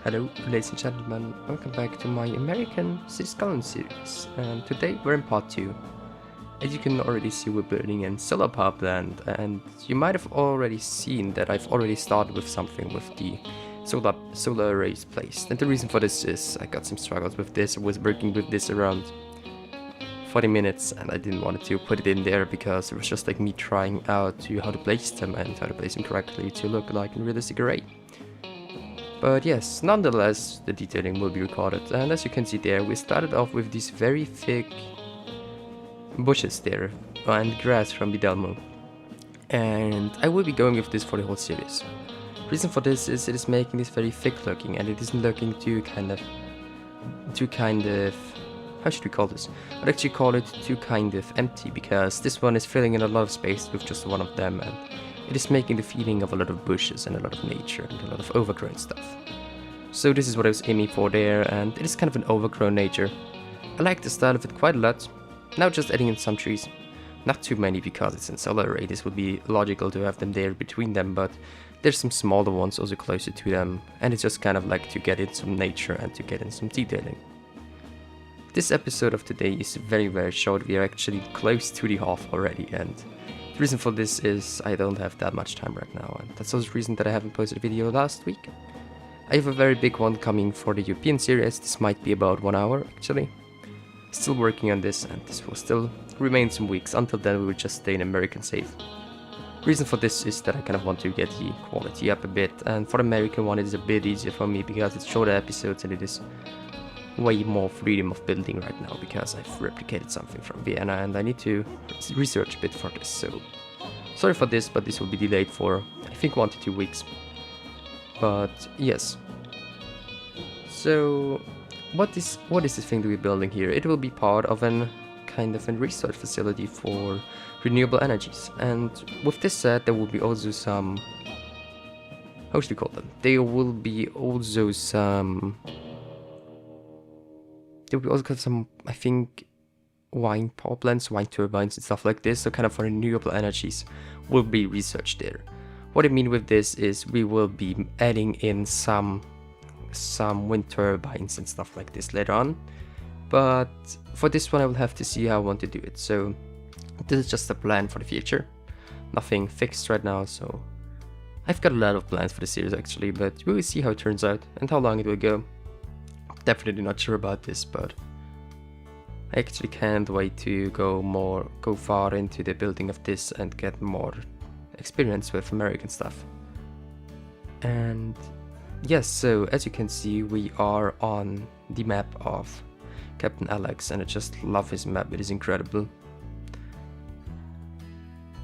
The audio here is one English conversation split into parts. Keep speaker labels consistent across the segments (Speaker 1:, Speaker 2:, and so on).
Speaker 1: Hello, ladies and gentlemen, welcome back to my American Skylines series, and today we're in part 2. As you can already see, we're building in solar power plant, and you might have already seen that I've already started with something with the solar arrays placed. And the reason for this is I got some struggles with this. I was working with this around 40 minutes and I didn't want to put it in there because it was just like me trying out how to place them and how to place them correctly to look like a realistic array. But yes, nonetheless, the detailing will be recorded, and as you can see there, we started off with these very thick bushes there, and grass from Bidelmo. And I will be going with this for the whole series. Reason for this is it is making this very thick looking, and it isn't looking too kind of, how should we call this? I'd actually call it too kind of empty, because this one is filling in a lot of space with just one of them, and it is making the feeling of a lot of bushes and a lot of nature and a lot of overgrown stuff. So this is what I was aiming for there, and it is kind of an overgrown nature. I like the style of it quite a lot. Now just adding in some trees. Not too many because it's in solar array, this would be logical to have them there between them, but there's some smaller ones also closer to them, and it's just kind of like to get in some nature and to get in some detailing. This episode of today is very short. We are actually close to the half already, and the reason for this is I don't have that much time right now, and that's also the reason that I haven't posted a video last week. I have a very big one coming for the European series. This might be about 1 hour actually. Still working on this, and this will still remain some weeks. Until then we will just stay in American safe. Reason for this is that I kind of want to get the quality up a bit, and for the American one it is a bit easier for me because it's shorter episodes and it is way more freedom of building right now because I've replicated something from Vienna and I need to research a bit for this, so sorry for this, but this will be delayed for I think 1 to 2 weeks. But yes, so what is this thing that we're building here? It will be part of an kind of a research facility for renewable energies, and with this said there will be also some, how should we call them? There will be also some I think, power plants, wind turbines and stuff like this, so kind of for renewable energies will be researched there. What I mean with this is we will be adding in some wind turbines and stuff like this later on, but for this one I will have to see how I want to do it. So this is just a plan for the future, nothing fixed right now, so I've got a lot of plans for the series actually, but we will see how it turns out and how long it will go. Definitely not sure about this, but I actually can't wait to go far into the building of this and get more experience with American stuff. And yes, so as you can see we are on the map of Captain Alex, and I just love his map, it is incredible.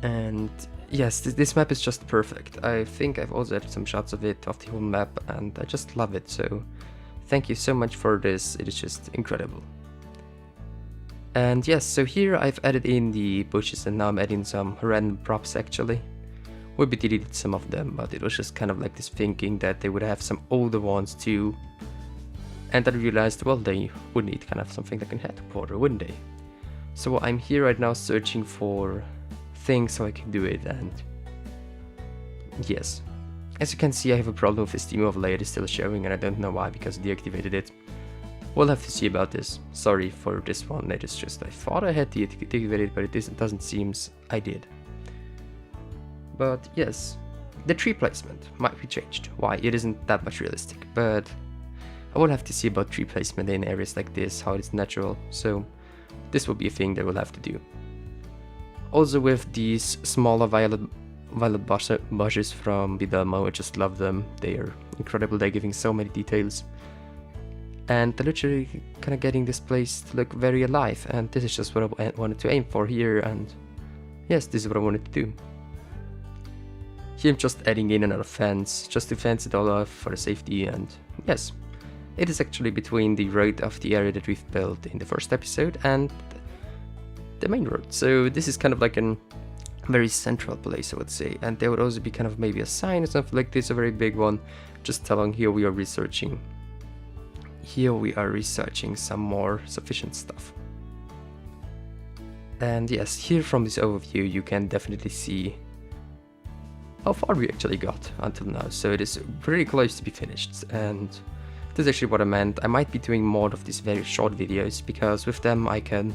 Speaker 1: And yes, this map is just perfect. I think I've also added some shots of it, of the whole map, and I just love it, so thank you so much for this, it is just incredible. And yes, so here I've added in the bushes and now I'm adding some random props actually. Will be deleted some of them, but it was just kind of like this thinking that they would have some older ones too. And I realized, well, they would need kind of something that can headquarter, wouldn't they? So I'm here right now searching for things so I can do it, and yes. As you can see, I have a problem with the Steam overlay, it is still showing and I don't know why, because I deactivated it. We'll have to see about this. Sorry for this one, it is just I thought I had deactivated it, but it doesn't seem I did. But yes, the tree placement might be changed. Why? It isn't that much realistic, but I will have to see about tree placement in areas like this, how it is natural, so this will be a thing that we'll have to do. Also with these smaller violet bushes from Bidelmo, I just love them, they are incredible, they're giving so many details. And they're literally kind of getting this place to look very alive, and this is just what I wanted to aim for here, and yes, this is what I wanted to do. Here I'm just adding in another fence, just to fence it all off for the safety, and yes, it is actually between the road of the area that we've built in the first episode and the main road, so this is kind of like a very central place I would say, and there would also be kind of maybe a sign or something like this, a very big one, just telling here we are researching some more sufficient stuff. And yes, here from this overview you can definitely see how far we actually got until now, so it is pretty close to be finished, and That's actually what I meant. I might be doing more of these very short videos, because with them I can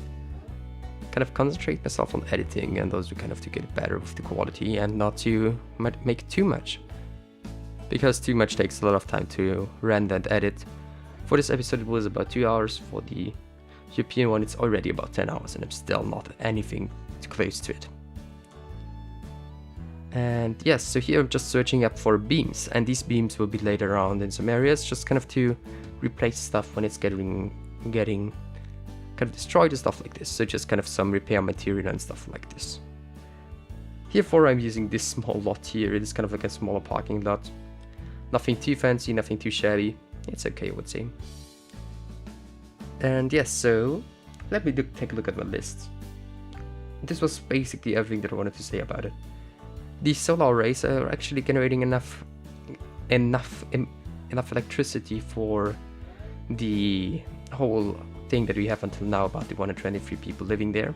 Speaker 1: kind of concentrate myself on editing and also kind of to get better with the quality and not to make too much. Because too much takes a lot of time to render and edit. For this episode it was about 2 hours, for the European one it's already about 10 hours and I'm still not anything close to it. And yes, so here I'm just searching up for beams, and these beams will be laid around in some areas just kind of to replace stuff when it's getting kind of destroyed and stuff like this, so just kind of some repair material and stuff like this. Herefore I'm using this small lot here. It is kind of like a smaller parking lot. Nothing too fancy, nothing too shabby. It's okay, I would say. And yes, so let me take a look at my list. This was basically everything that I wanted to say about it. The solar arrays are actually generating enough electricity for the whole thing that we have until now about the 123 people living there.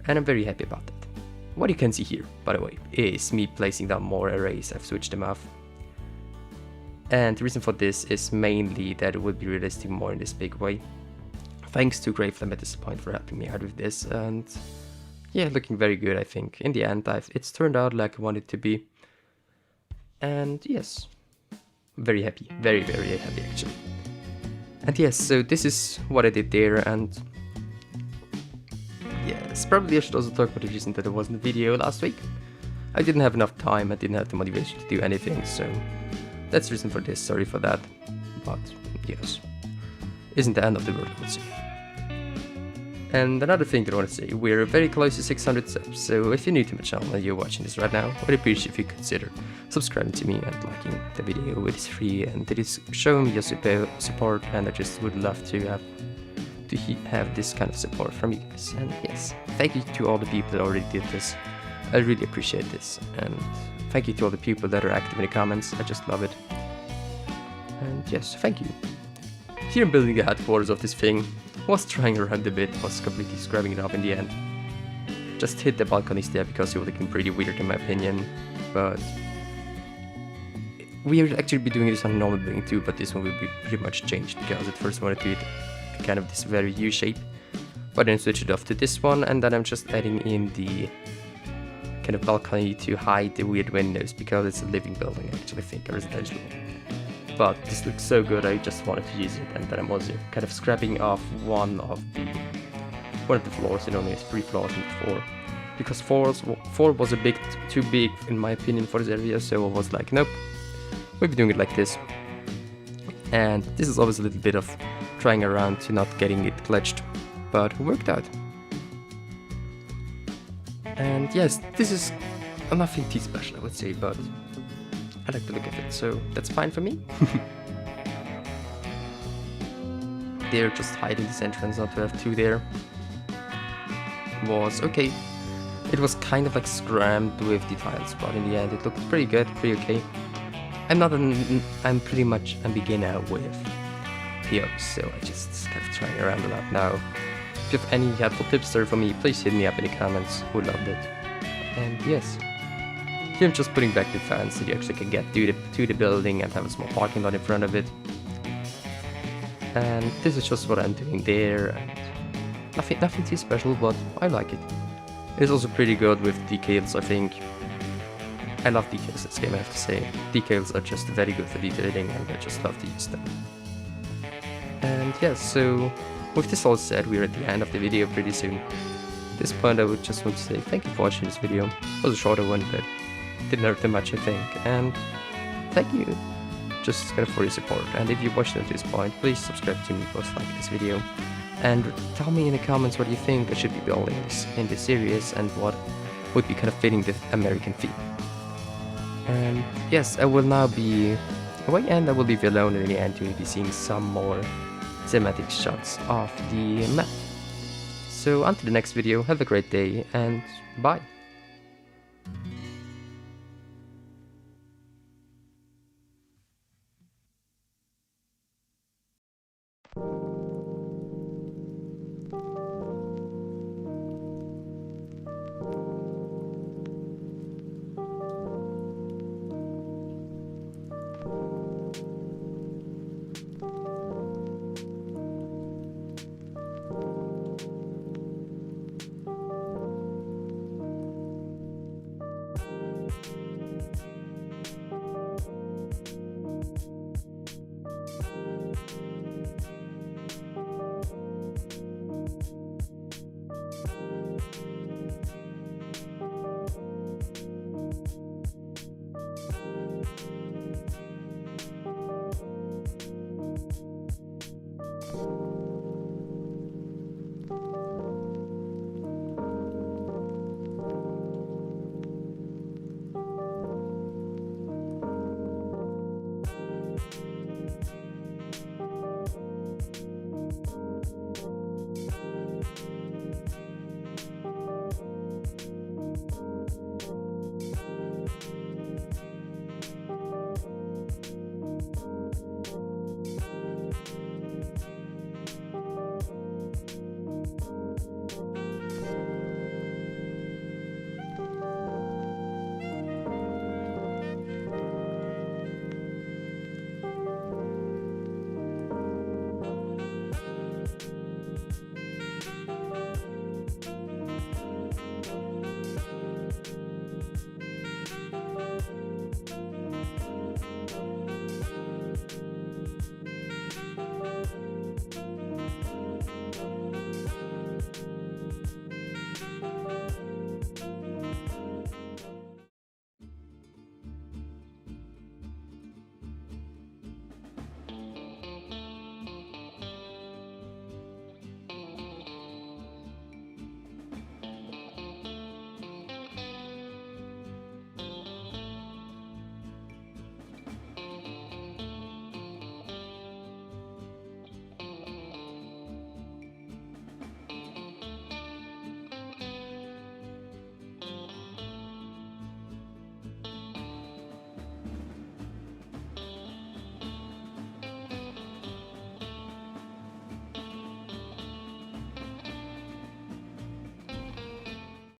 Speaker 1: And I'm very happy about that. What you can see here, by the way, is me placing down more arrays. I've switched them off. And the reason for this is mainly that it would be realistic more in this big way. Thanks to Gravelam at this point for helping me out with this, and yeah, looking very good, I think. In the end, it's turned out like I wanted it to be. And yes, very happy. Very, very happy, actually. And yes, so this is what I did there, and yes, probably I should also talk about the reason that there wasn't a video last week. I didn't have enough time, I didn't have the motivation to do anything, so that's the reason for this, sorry for that. But yes, isn't the end of the world, I would say. And another thing that I want to say, we're very close to 600 subs, so if you're new to my channel and you're watching this right now, I'd appreciate if you consider subscribing to me and liking the video. It is free and it is showing me your support, and I just would love to have this kind of support from you guys. And yes, thank you to all the people that already did this. I really appreciate this, and thank you to all the people that are active in the comments. I just love it. And yes, thank you. Here I'm building the headquarters of this thing. Was trying around a bit, was completely scrubbing it up in the end. Just hit the balconies there because they were looking pretty weird in my opinion, but we'll actually be doing this on a normal building too, but this one will be pretty much changed because at first I wanted to do it kind of this very U shape, but then switch it off to this one, and then I'm just adding in the kind of balcony to hide the weird windows because it's a living building, I actually think, a residential one. But this looks so good, I just wanted to use it, and then I'm also kind of scrapping off one of the floors. It only has 3 floors and 4, because 4 was a bit too big in my opinion for this area, so I was like, nope, we'll be doing it like this. And this is always a little bit of trying around to not getting it glitched, but it worked out. And yes, this is nothing too special, I would say, but I like the look of it, so that's fine for me. They're just hiding this entrance, not to have 2 there. Was okay. It was kind of like scrammed with the tiles, but in the end it looked pretty good, pretty okay. I'm pretty much a beginner with POs, so I just kind of trying around a lot now. If you have any helpful tips there for me, please hit me up in the comments, would love it. And yes. Here I'm just putting back the fence so you actually can get to the building and have a small parking lot in front of it. And this is just what I'm doing there, and nothing too special, but I like it. It's also pretty good with decals, I think. I love decals in this game, I have to say. Decals are just very good for detailing, and I just love to use them. And yes, so with this all said, we're at the end of the video pretty soon. At this point I would just want to say thank you for watching this video. It was a shorter one, but didn't hurt too much, I think, and thank you just kind of for your support. And if you watched it at this point, please subscribe to me, post like this video, and tell me in the comments what you think I should be building in this series and what would be kind of fitting the American theme. And yes, I will now be away, and I will leave you alone in the end to be seeing some more cinematic shots of the map. So until the next video, have a great day and bye.